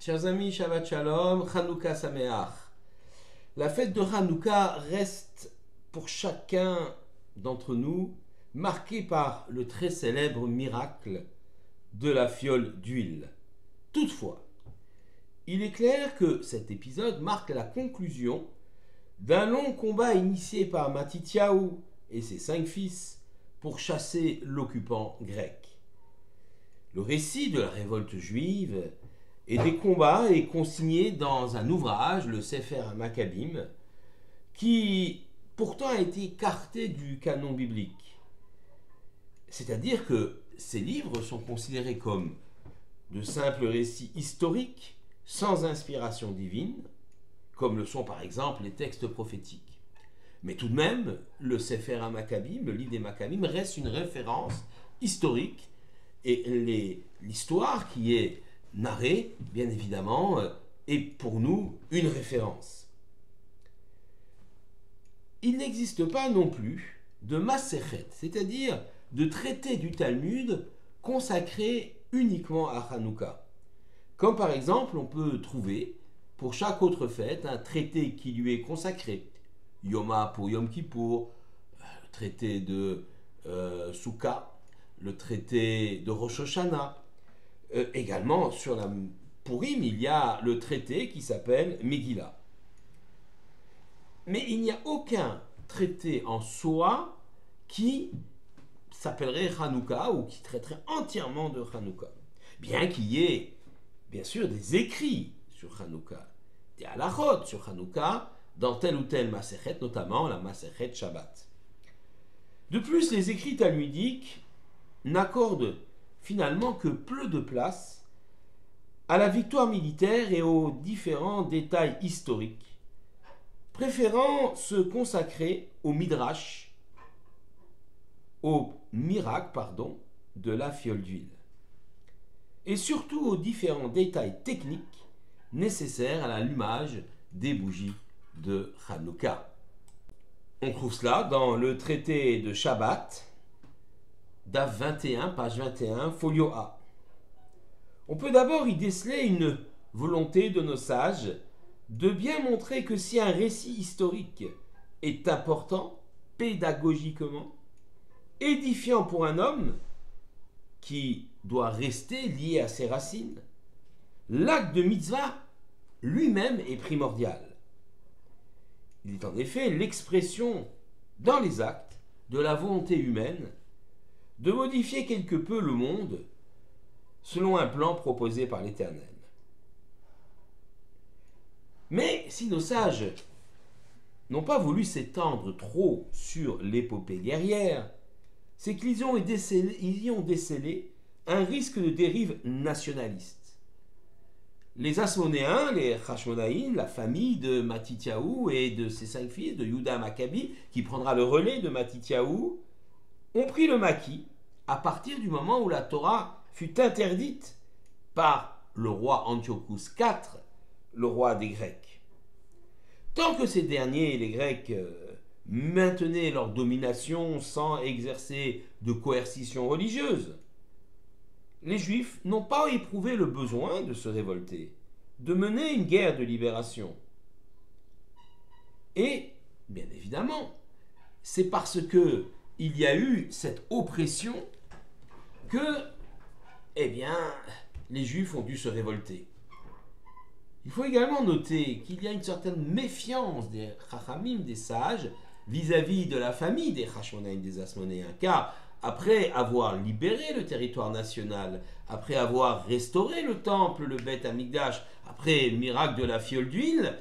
Chers amis, Shabbat Shalom, Hanouka Sameach. La fête de Hanouka reste pour chacun d'entre nous marquée par le très célèbre miracle de la fiole d'huile. Toutefois, il est clair que cet épisode marque la conclusion d'un long combat initié par Matityahu et ses 5 fils pour chasser l'occupant grec. Le récit de la révolte juive et des combats est consigné dans un ouvrage, le Sefer HaMakkabim, qui pourtant a été écarté du canon biblique. C'est-à-dire que ces livres sont considérés comme de simples récits historiques sans inspiration divine, comme le sont par exemple les textes prophétiques. Mais tout de même, le Sefer HaMakkabim, le livre des Maccabim, reste une référence historique et l'histoire qui est narrée, bien évidemment, est pour nous une référence. Il n'existe pas non plus de Masechet, c'est-à-dire de traité du Talmud consacré uniquement à Hanouka. Comme par exemple, on peut trouver pour chaque autre fête un traité qui lui est consacré. Yoma pour Yom Kippour, le traité de Souka, le traité de Rosh Hashanah. Également, sur la Purim, il y a le traité qui s'appelle Megillah. Mais il n'y a aucun traité en soi qui s'appellerait Hanouka ou qui traiterait entièrement de Hanouka. Bien qu'il y ait, bien sûr, des écrits sur Hanouka, des halachot sur Hanouka, dans telle ou telle Masechet, notamment la Masechet Shabbat. De plus, les écrits talmudiques n'accordent finalement que peu de place à la victoire militaire et aux différents détails historiques, préférant se consacrer au midrash, au miracle, de la fiole d'huile, et surtout aux différents détails techniques nécessaires à l'allumage des bougies de Hanouka. On trouve cela dans le traité de Shabbat, DAF 21, page 21, folio A. On peut d'abord y déceler une volonté de nos sages de bien montrer que si un récit historique est important, pédagogiquement, édifiant pour un homme qui doit rester lié à ses racines, l'acte de mitzvah lui-même est primordial. Il est en effet l'expression dans les actes de la volonté humaine de modifier quelque peu le monde selon un plan proposé par l'Éternel. Mais si nos sages n'ont pas voulu s'étendre trop sur l'épopée guerrière, c'est qu'ils y ont décelé un risque de dérive nationaliste. Les Asmonéens, les Hashmonaïm, la famille de Matityahu et de ses 5 fils, de Yehuda Maccabi, qui prendra le relais de Matityahu, ont pris le maquis à partir du moment où la Torah fut interdite par le roi Antiochus IV, le roi des Grecs. Tant que ces derniers, les Grecs, maintenaient leur domination sans exercer de coercition religieuse, les Juifs n'ont pas éprouvé le besoin de se révolter, de mener une guerre de libération. Et, bien évidemment, c'est parce que il y a eu cette oppression que, les Juifs ont dû se révolter. Il faut également noter qu'il y a une certaine méfiance des Chachamim, des sages, vis-à-vis de la famille des Hashmonaïm, des Asmonéens, car après avoir libéré le territoire national, après avoir restauré le temple, le Beth Amikdash, après le miracle de la fiole d'huile,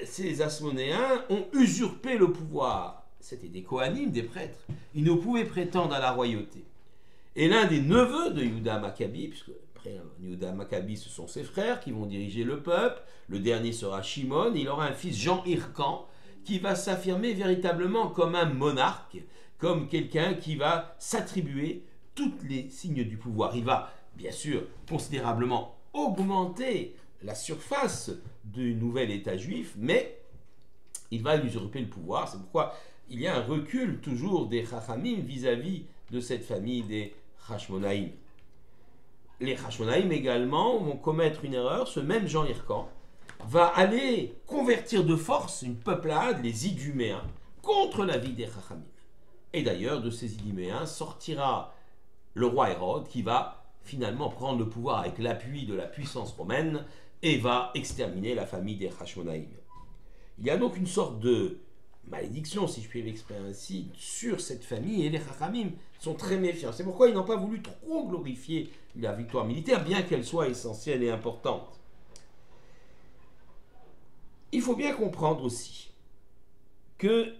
ces Asmonéens ont usurpé le pouvoir. C'était des Kohanim, des prêtres. Ils ne pouvaient prétendre à la royauté. Et l'un des neveux de Yehuda Maccabi, puisque après Yehuda Maccabi, ce sont ses frères qui vont diriger le peuple, le dernier sera Shimon, il aura un fils Jean Hircan, qui va s'affirmer véritablement comme un monarque, comme quelqu'un qui va s'attribuer tous les signes du pouvoir. Il va, bien sûr, considérablement augmenter la surface du nouvel État juif, mais il va usurper le pouvoir. C'est pourquoi il y a un recul toujours des Chachamim vis-à-vis de cette famille des Hashmonaïm. les Hashmonaïm également vont commettre une erreur. Ce même Jean Hircan va aller convertir de force une peuplade, les Iduméens, contre l'avis des Chachamim. Et d'ailleurs, de ces Iduméens sortira le roi Hérode qui va finalement prendre le pouvoir avec l'appui de la puissance romaine et va exterminer la famille des Hashmonaïm. Il y a donc une sorte de malédiction, si je puis l'exprimer ainsi, sur cette famille, et les Chachamim sont très méfiants. C'est pourquoi ils n'ont pas voulu trop glorifier la victoire militaire, bien qu'elle soit essentielle et importante. Il faut bien comprendre aussi que,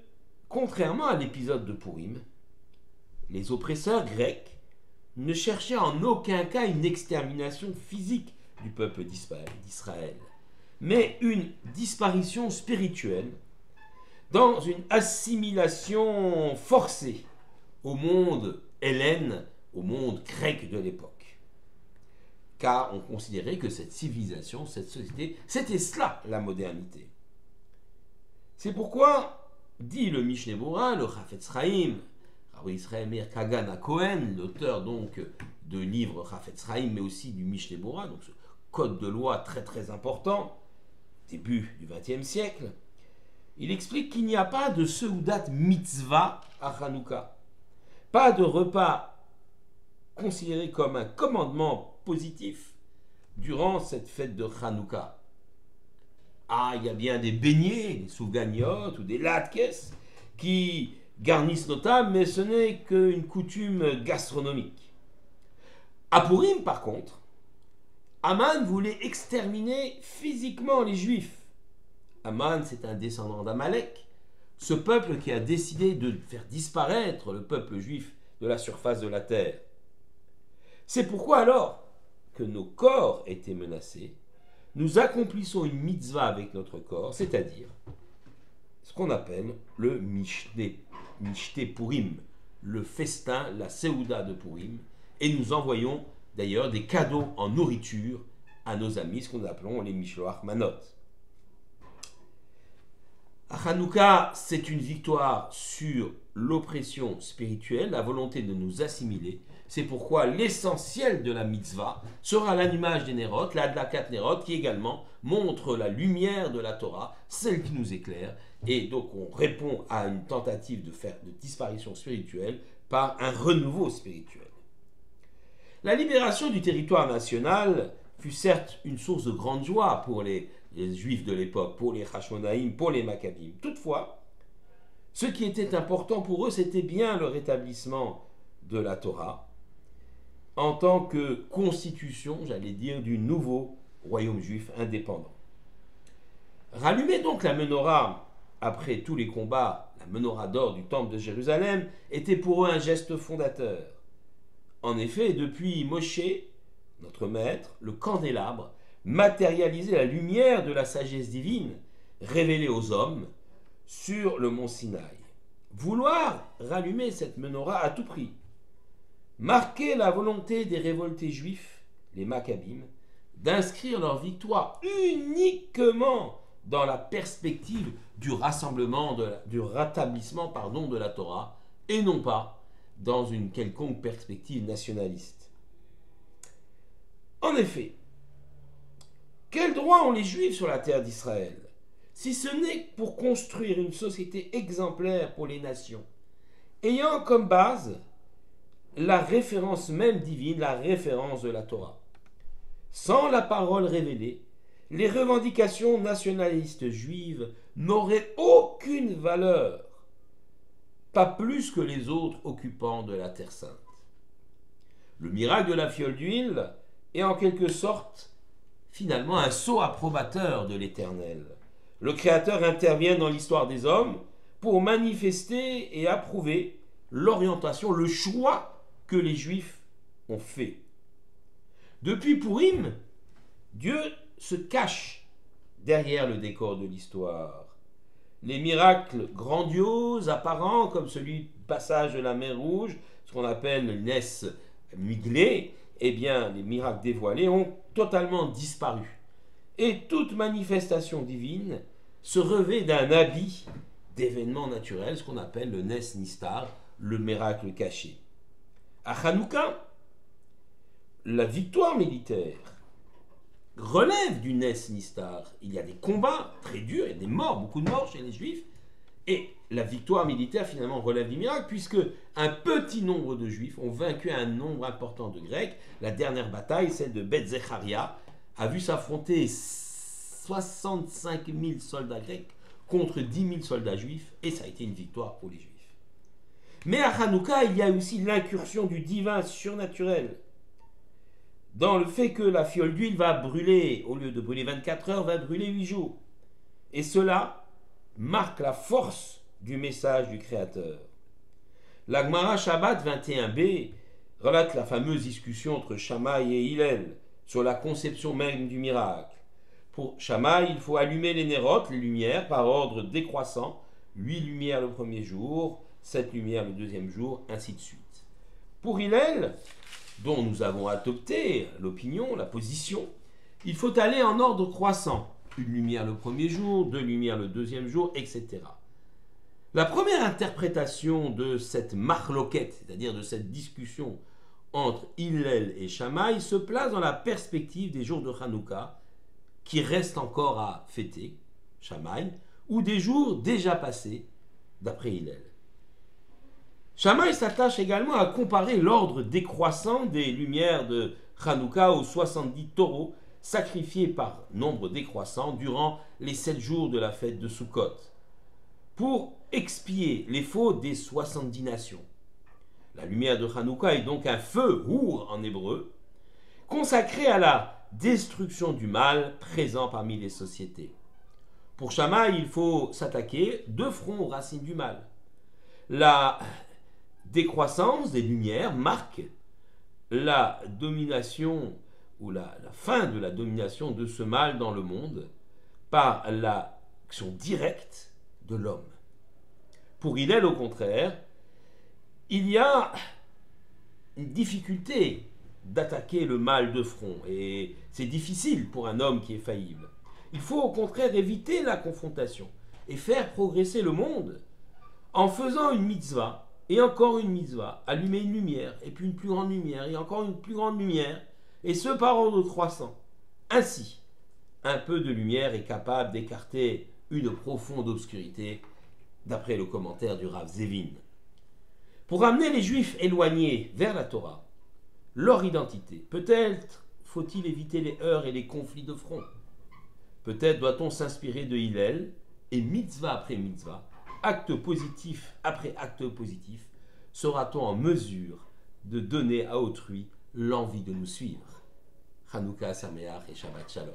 contrairement à l'épisode de Purim, les oppresseurs grecs ne cherchaient en aucun cas une extermination physique du peuple d'Israël, mais une disparition spirituelle dans une assimilation forcée au monde hellène, au monde grec de l'époque. Car on considérait que cette civilisation, cette société, c'était cela la modernité. C'est pourquoi, dit le Mishneh Bora, le Chafetz Chaim, Rabbi Israël Meir Kagan HaKohen, l'auteur donc de livres Chafetz Chaim, mais aussi du Mishneh Bora, donc ce code de loi très très important, début du XXe siècle, il explique qu'il n'y a pas de seudat mitzvah à Hanouka, pas de repas considéré comme un commandement positif durant cette fête de Hanouka. Ah, il y a bien des beignets, des soufganiotes ou des latkes qui garnissent nos tables, mais ce n'est qu'une coutume gastronomique. À Purim, par contre, Aman voulait exterminer physiquement les Juifs. Aman, c'est un descendant d'Amalek, ce peuple qui a décidé de faire disparaître le peuple juif de la surface de la terre. C'est pourquoi alors que nos corps étaient menacés, nous accomplissons une mitzvah avec notre corps, c'est-à-dire ce qu'on appelle le Mishneh Purim, le festin, la Seouda de Purim, et nous envoyons d'ailleurs des cadeaux en nourriture à nos amis, ce qu'on appelle les Mishloach Manot. Hanouka, c'est une victoire sur l'oppression spirituelle, la volonté de nous assimiler. C'est pourquoi l'essentiel de la mitzvah sera l'allumage des Nérot, la Adlakat Nérot, qui également montre la lumière de la Torah, celle qui nous éclaire. Et donc on répond à une tentative de disparition spirituelle par un renouveau spirituel. La libération du territoire national fut certes une source de grande joie pour les Juifs de l'époque, pour les Hashmonaïm, pour les Maccabim. Toutefois, ce qui était important pour eux, c'était bien le rétablissement de la Torah en tant que constitution, j'allais dire, du nouveau royaume juif indépendant. Rallumer donc la menorah après tous les combats, la menorah d'or du temple de Jérusalem, était pour eux un geste fondateur. En effet, depuis Moshe, notre maître, le candélabre, matérialisait la lumière de la sagesse divine révélée aux hommes sur le mont Sinaï. Vouloir rallumer cette menorah à tout prix, marquer la volonté des révoltés juifs, les Maccabim, d'inscrire leur victoire uniquement dans la perspective du rétablissement de la Torah, et non pas dans une quelconque perspective nationaliste. En effet, quel droit ont les Juifs sur la terre d'Israël, si ce n'est pour construire une société exemplaire pour les nations, ayant comme base la référence même divine, la référence de la Torah. Sans la parole révélée, les revendications nationalistes juives n'auraient aucune valeur, pas plus que les autres occupants de la Terre Sainte. Le miracle de la fiole d'huile est en quelque sorte finalement un sceau approbateur de l'Éternel. Le Créateur intervient dans l'histoire des hommes pour manifester et approuver l'orientation, le choix que les Juifs ont fait. Depuis Purim, Dieu se cache derrière le décor de l'histoire. Les miracles grandioses, apparents, comme celui du passage de la mer Rouge, ce qu'on appelle le Nes Miglé, eh bien, les miracles dévoilés ont totalement disparu. Et toute manifestation divine se revêt d'un habit d'événements naturels, ce qu'on appelle le Nes Nistar, le miracle caché. À Hanouka, la victoire militaire relève du Nes Nistar. Il y a des combats très durs, il y a des morts, beaucoup de morts chez les Juifs. Et la victoire militaire finalement relève du miracle, puisque un petit nombre de Juifs ont vaincu un nombre important de Grecs. La dernière bataille, celle de Beth Zecharia, a vu s'affronter 65 000 soldats grecs contre 10 000 soldats juifs, et ça a été une victoire pour les Juifs. Mais à Hanouka, il y a aussi l'incursion du divin surnaturel, dans le fait que la fiole d'huile va brûler, au lieu de brûler 24 heures, va brûler 8 jours. Et cela marque la force du message du Créateur. La Gemara Shabbat 21b relate la fameuse discussion entre Shammai et Hillel sur la conception même du miracle. Pour Shammai, il faut allumer les nérotes, les lumières, par ordre décroissant, 8 lumières le premier jour, 7 lumières le deuxième jour, ainsi de suite. Pour Hillel, dont nous avons adopté l'opinion, la position, il faut aller en ordre croissant. Une lumière le premier jour, 2 lumières le deuxième jour, etc. La première interprétation de cette marloquette, c'est-à-dire de cette discussion entre Hillel et Shammai, se place dans la perspective des jours de Hanouka, qui restent encore à fêter, Shammai, ou des jours déjà passés, d'après Hillel. Shammai s'attache également à comparer l'ordre décroissant des lumières de Hanouka aux 70 taureaux sacrifiés par nombre décroissant durant les 7 jours de la fête de Sukkot, pour expier les fautes des 70 nations. La lumière de Hanouka est donc un feu, Our en hébreu, consacré à la destruction du mal présent parmi les sociétés. Pour Shammai, il faut s'attaquer de front aux racines du mal. La décroissance des lumières marque la domination ou la fin de la domination de ce mal dans le monde par l'action directe de l'homme. Pour Hillel, au contraire, il y a une difficulté d'attaquer le mal de front, et c'est difficile pour un homme qui est faillible. Il faut au contraire éviter la confrontation et faire progresser le monde en faisant une mitzvah, et encore une mitzvah, allumer une lumière, et puis une plus grande lumière, et encore une plus grande lumière, et ce par ordre croissant. Ainsi, un peu de lumière est capable d'écarter une profonde obscurité, d'après le commentaire du Rav Zevin. Pour amener les Juifs éloignés vers la Torah, leur identité, peut-être faut-il éviter les heurts et les conflits de front. Peut-être doit-on s'inspirer de Hillel, et mitzvah après mitzvah, acte positif après acte positif, sera-t-on en mesure de donner à autrui l'envie de nous suivre. Hanouka Sameach et Shabbat Shalom.